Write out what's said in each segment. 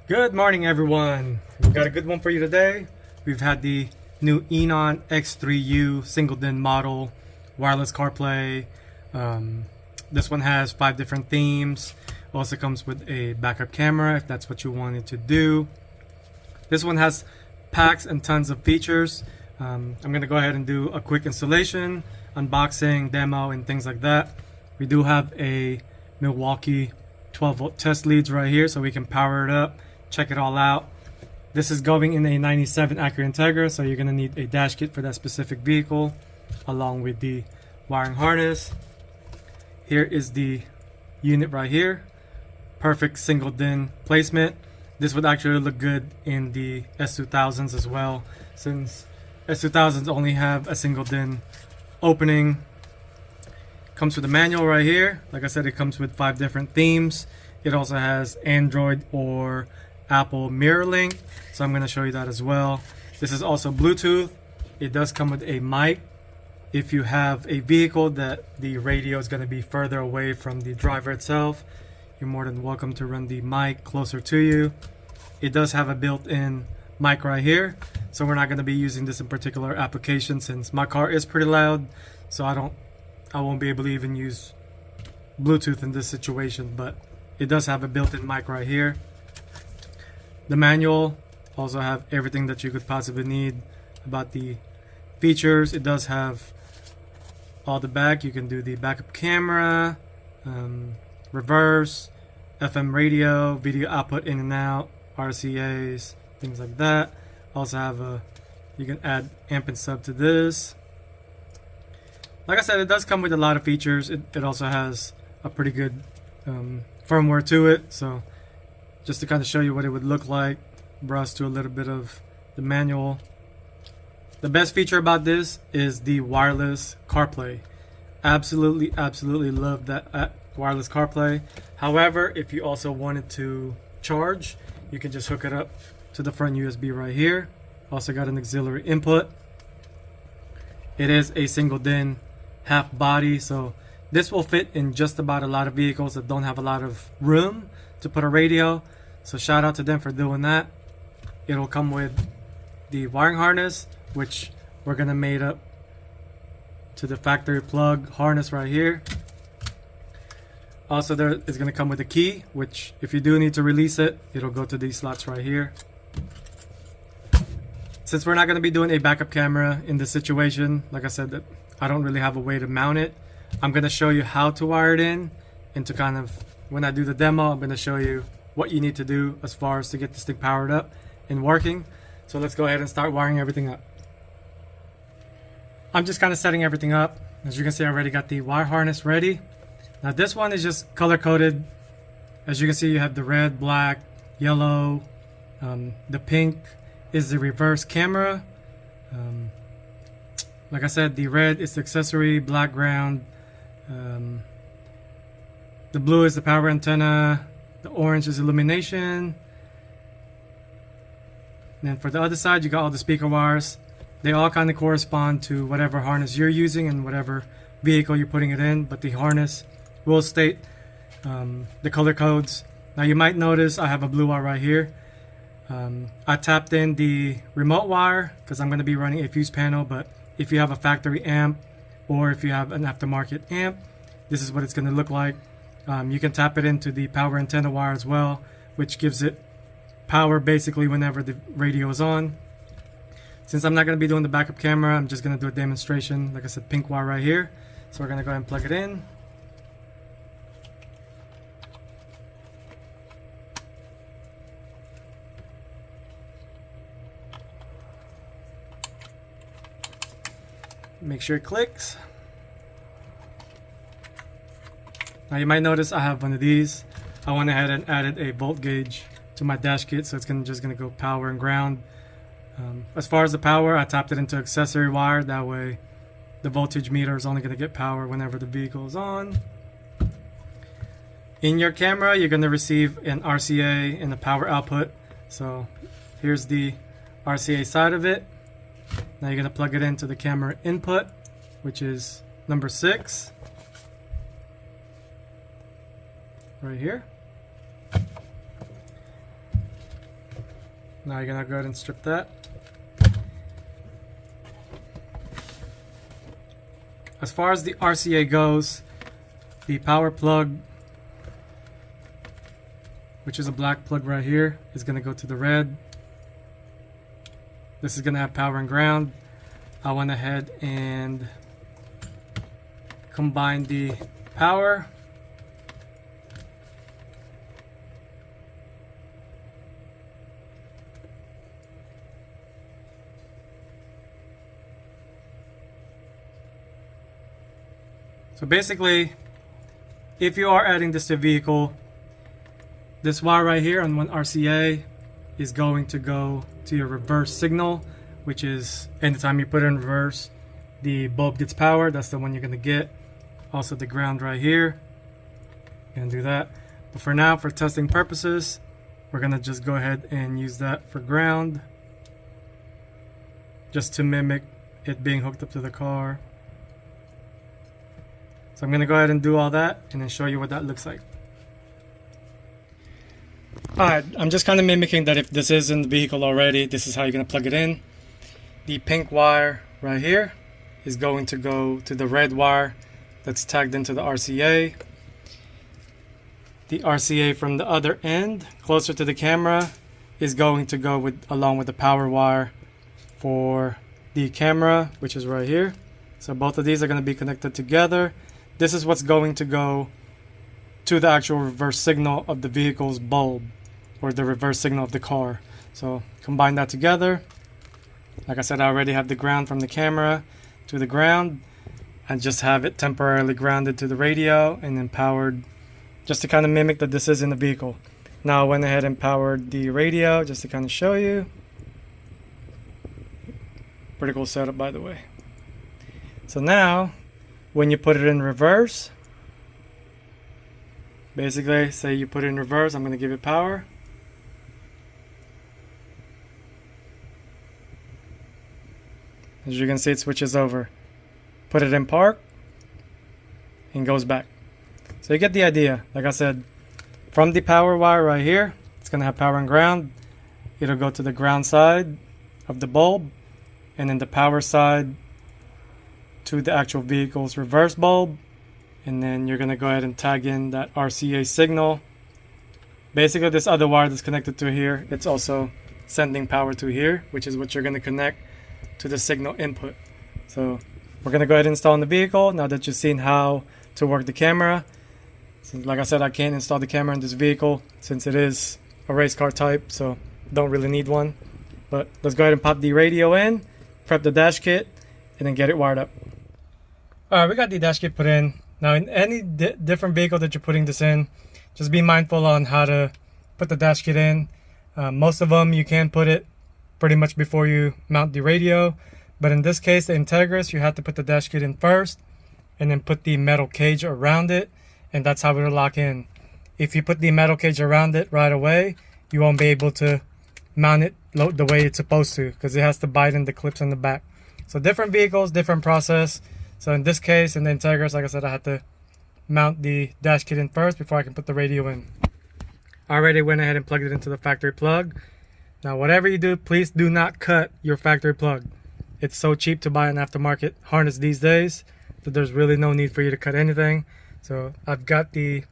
Good morning, everyone. We've got a good one for you today. We've had the new X3U single DIN model, wireless CarPlay. This one has 5 different themes. Also comes with a backup camera if that's what you wanted to do. This one has packs and tons of features. I'm going to go ahead and do a quick installation, unboxing, demo, and things like that. We do have a Milwaukee 12-volt test leads right here so we can power it up, check it all out. This is going in a 97 Acura Integra, so you're going to need a dash kit for that specific vehicle along with the wiring harness. Here is the unit right here. Perfect single DIN placement. This would actually look good in the S2000s as well, since S2000s only have a single DIN opening. Comes with a manual right here. Like I said, it comes with 5 different themes. It also has Android or Apple Mirrorlink, so I'm going to show you that as well. This is also Bluetooth. It does come with a mic. If you have a vehicle that the radio is going to be further away from the driver itself, you're more than welcome to run the mic closer to you. It does have a built-in mic right here, so we're not going to be using this in particular application since my car is pretty loud, so I won't be able to even use Bluetooth in this situation, but it does have a built-in mic right here. The manual also have everything that you could possibly need about the features. It does have all the back. You can do the backup camera, reverse, FM radio, video output in and out, RCAs, things like that. Also have you can add amp and sub to this. Like I said, it does come with a lot of features. It also has a pretty good firmware to it. So just to kind of show you what it would look like, browse to a little bit of the manual. The best feature about this is the wireless CarPlay. Absolutely love that wireless CarPlay. However, if you also wanted to charge, you can just hook it up to the front USB right here. Also got an auxiliary input. It is a single DIN half body, so this will fit in just about a lot of vehicles that don't have a lot of room to put a radio, so shout out to them for doing that. It'll come with the wiring harness, which we're gonna mate up to the factory plug harness right here. Also, there is gonna come with a key, which if you do need to release it, it'll go to these slots right here. Since we're not going to be doing a backup camera in this situation, like I said, that I don't really have a way to mount it. I'm going to show you how to wire it in, and to kind of, when I do the demo, I'm going to show you what you need to do as far as to get this thing powered up and working. So let's go ahead and start wiring everything up. I'm just kind of setting everything up. As you can see, I already got the wire harness ready. Now this one is just color coded. As you can see, you have the red, black, yellow, the pink is the reverse camera. Like I said, the red is the accessory, black ground. The blue is the power antenna. The orange is illumination. And then for the other side, you got all the speaker wires. They all kind of correspond to whatever harness you're using and whatever vehicle you're putting it in, but the harness will state the color codes. Now you might notice I have a blue wire right here. I tapped in the remote wire because I'm going to be running a fuse panel, but if you have a factory amp or if you have an aftermarket amp, this is what it's going to look like. You can tap it into the power antenna wire as well, which gives it power basically whenever the radio is on. Since I'm not going to be doing the backup camera, I'm just going to do a demonstration. Like I said, pink wire right here. So we're going to go ahead and plug it in. Make sure it clicks. Now you might notice I have one of these. I went ahead and added a volt gauge to my dash kit, so it's just gonna go power and ground. As far as the power, I tapped it into accessory wire. That way the voltage meter is only gonna get power whenever the vehicle is on. In your camera, you're gonna receive an RCA and a power output. So here's the RCA side of it. Now you're going to plug it into the camera input, which is number 6 right here. Now you're gonna go ahead and strip that. As far as the RCA goes, the power plug, which is a black plug right here, is gonna go to the red. This is gonna have power and ground. I went ahead and combined the power. So basically, if you are adding this to a vehicle, this wire right here on one RCA is going to go to your reverse signal, which is anytime you put it in reverse, the bulb gets power. That's the one you're going to get. Also the ground right here. Gonna do that. But for now, for testing purposes, we're going to just go ahead and use that for ground, just to mimic it being hooked up to the car. So I'm going to go ahead and do all that and then show you what that looks like. Alright, I'm just kind of mimicking that if this is in the vehicle already, this is how you're going to plug it in. The pink wire right here is going to go to the red wire that's tagged into the RCA. The RCA from the other end, closer to the camera, is going to go along with the power wire for the camera, which is right here. So both of these are going to be connected together. This is what's going to go to the actual reverse signal of the vehicle's bulb, or the reverse signal of the car. So combine that together. Like I said, I already have the ground from the camera to the ground, and just have it temporarily grounded to the radio and then powered, just to kind of mimic that this is in the vehicle. Now I went ahead and powered the radio just to kind of show you. Pretty cool setup, by the way. So now when you put it in reverse, basically say you put it in reverse, I'm going to give it power. As you can see, it switches over. Put it in park and goes back. So you get the idea. Like I said, from the power wire right here, it's going to have power and ground. It'll go to the ground side of the bulb, and then the power side to the actual vehicle's reverse bulb. And then you're going to go ahead and tag in that RCA signal. Basically, this other wire that's connected to here, it's also sending power to here, which is what you're going to connect to the signal input. So we're going to go ahead and install in the vehicle now that you've seen how to work the camera. So like I said, I can't install the camera in this vehicle since it is a race car type, so don't really need one. But let's go ahead and pop the radio in, prep the dash kit, and then get it wired up. Alright, we got the dash kit put in. Now in any different vehicle that you're putting this in, just be mindful on how to put the dash kit in. Most of them you can put it pretty much before you mount the radio, but in this case the Integris, you have to put the dash kit in first and then put the metal cage around it, and that's how it'll lock in. If you put the metal cage around it right away, you won't be able to mount it the way it's supposed to, because it has to bite in the clips in the back. So different vehicles, different process. So in this case, in the Integris, like I said, I had to mount the dash kit in first before I can put the radio in. I already went ahead and plugged it into the factory plug. Now whatever you do, please do not cut your factory plug. It's so cheap to buy an aftermarket harness these days that there's really no need for you to cut anything. So I've got the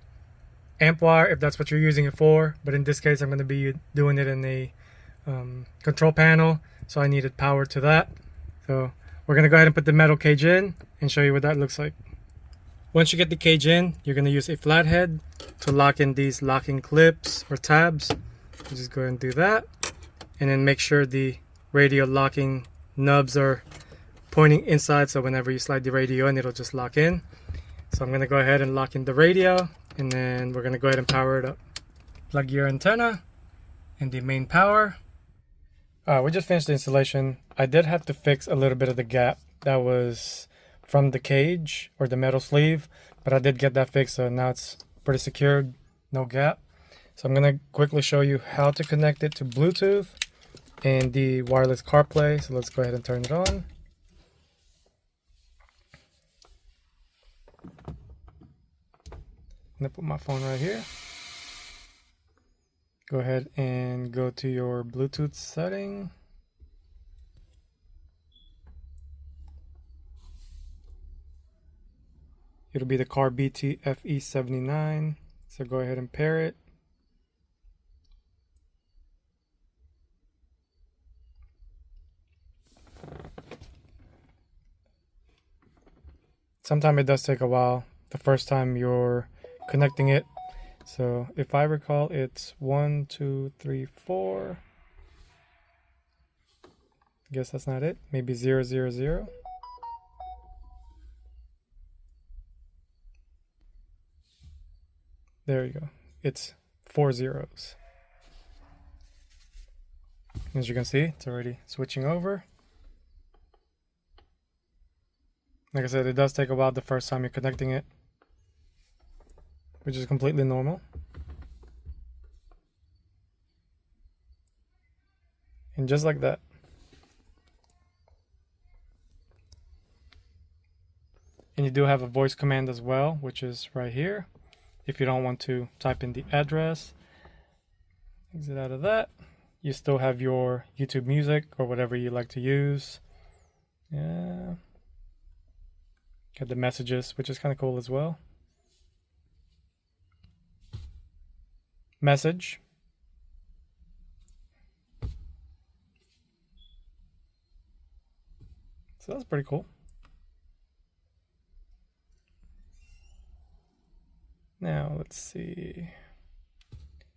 amp wire if that's what you're using it for, but in this case I'm going to be doing it in the control panel, so I needed power to that. So we're going to go ahead and put the metal cage in and show you what that looks like. Once you get the cage in, you're going to use a flathead to lock in these locking clips or tabs. Just go ahead and do that, and then make sure the radio locking nubs are pointing inside, so whenever you slide the radio in, it'll just lock in. So I'm going to go ahead and lock in the radio, and then we're going to go ahead and power it up. Plug your antenna and the main power. Alright, we just finished the installation. I did have to fix a little bit of the gap that was from the cage or the metal sleeve, but I did get that fixed, so now it's pretty secured, no gap. So I'm going to quickly show you how to connect it to Bluetooth and the wireless CarPlay. So let's go ahead and turn it on. I'm going to put my phone right here. Go ahead and go to your Bluetooth setting. It'll be the car BTFE79. So go ahead and pair it. Sometimes it does take a while the first time you're connecting it. So if I recall, it's 1, 2, 3, 4. I guess that's not it. Maybe 0, 0, 0. There you go. It's 4 zeros. As you can see, it's already switching over. Like I said, it does take a while the first time you're connecting it, which is completely normal. And just like that. And you do have a voice command as well, which is right here. If you don't want to type in the address, exit out of that. You still have your YouTube music or whatever you like to use. Yeah. Got the messages, which is kind of cool as well. Message. So that's pretty cool. Now let's see.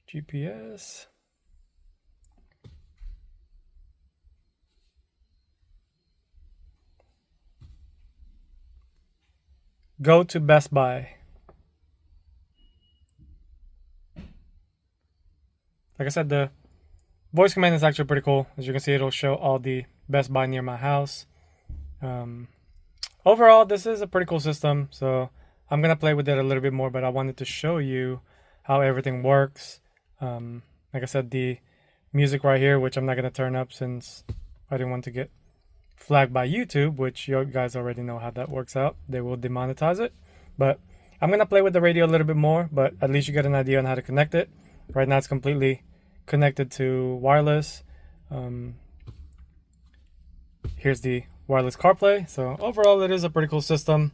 GPS. Go to Best Buy. Like I said, the voice command is actually pretty cool. As you can see, it'll show all the Best Buy near my house. Overall, this is a pretty cool system. So I'm going to play with it a little bit more, but I wanted to show you how everything works. Like I said, the music right here, which I'm not going to turn up since I didn't want to get flagged by YouTube, which you guys already know how that works out. They will demonetize it. But I'm going to play with the radio a little bit more, but at least you get an idea on how to connect it. Right now it's completely connected to wireless. Here's the wireless CarPlay. So overall, it is a pretty cool system.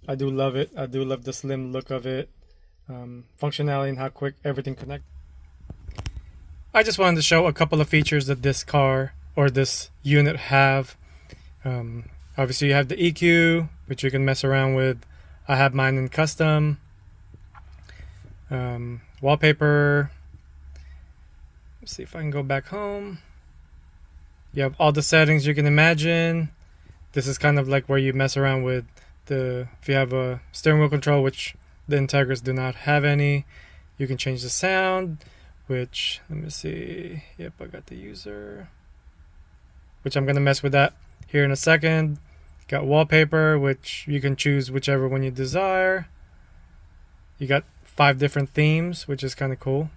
I do love it. I do love the slim look of it, functionality, and how quick everything connects. I just wanted to show a couple of features that this car or this unit have. Obviously you have the EQ, which you can mess around with. I have mine in custom. Wallpaper. Let's see if I can go back home. You have all the settings you can imagine. This is kind of like where you mess around with if you have a steering wheel control, which the Integras do not have any. You can change the sound, which, let me see. Yep, I got the user, which I'm going to mess with that here in a second. Got wallpaper, which you can choose whichever one you desire. You got 5 different themes, which is kind of cool.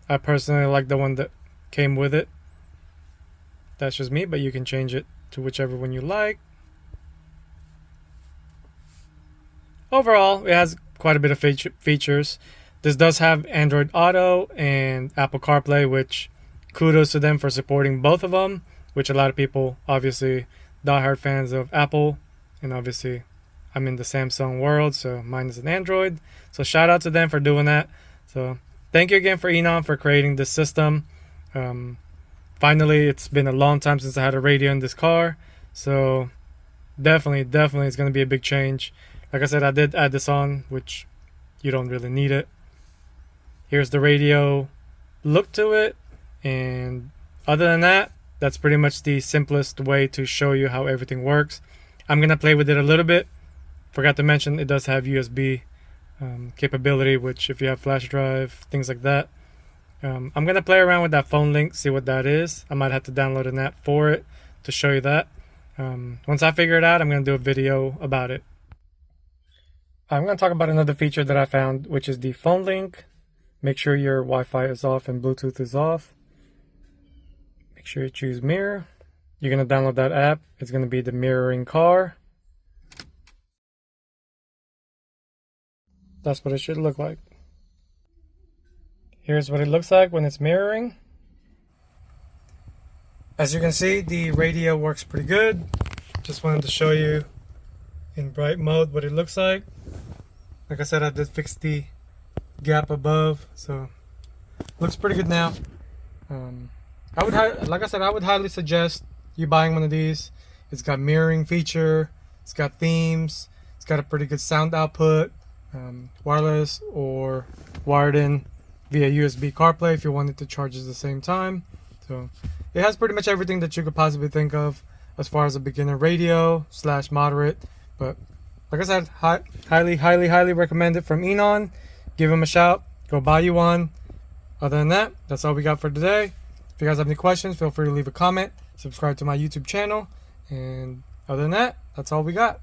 I personally like the one that came with it. That's just me, but you can change it to whichever one you like. Overall, it has quite a bit of features. This does have Android Auto and Apple CarPlay, which kudos to them for supporting both of them, which a lot of people, obviously, diehard fans of Apple, and obviously I'm in the Samsung world, so mine is an Android. So shout out to them for doing that. So thank you again for Enon for creating this system. Finally, it's been a long time since I had a radio in this car, so definitely it's going to be a big change. Like I said, I did add this on, which you don't really need it. Here's the radio look to it, and other than that, that's pretty much the simplest way to show you how everything works. I'm going to play with it a little bit. Forgot to mention it does have USB capability, which if you have flash drive, things like that. I'm going to play around with that phone link, see what that is. I might have to download an app for it to show you that. Once I figure it out, I'm going to do a video about it. I'm going to talk about another feature that I found, which is the phone link. Make sure your Wi-Fi is off and Bluetooth is off. Make sure you choose Mirror. You're going to download that app. It's going to be the Mirroring Car. That's what it should look like. Here's what it looks like when it's mirroring. As you can see, the radio works pretty good. Just wanted to show you in bright mode what it looks like. Like I said, I did fix the gap above, so looks pretty good now. Like I said, I would highly suggest you buying one of these. It's got mirroring feature, it's got themes, it's got a pretty good sound output, wireless or wired in via USB CarPlay if you wanted to charge at the same time. So it has pretty much everything that you could possibly think of as far as a beginner radio / moderate. But like I said, highly recommend it from Enon. Give them a shout. Go buy you one. Other than that, that's all we got for today. If you guys have any questions, feel free to leave a comment. Subscribe to my YouTube channel. And other than that, that's all we got.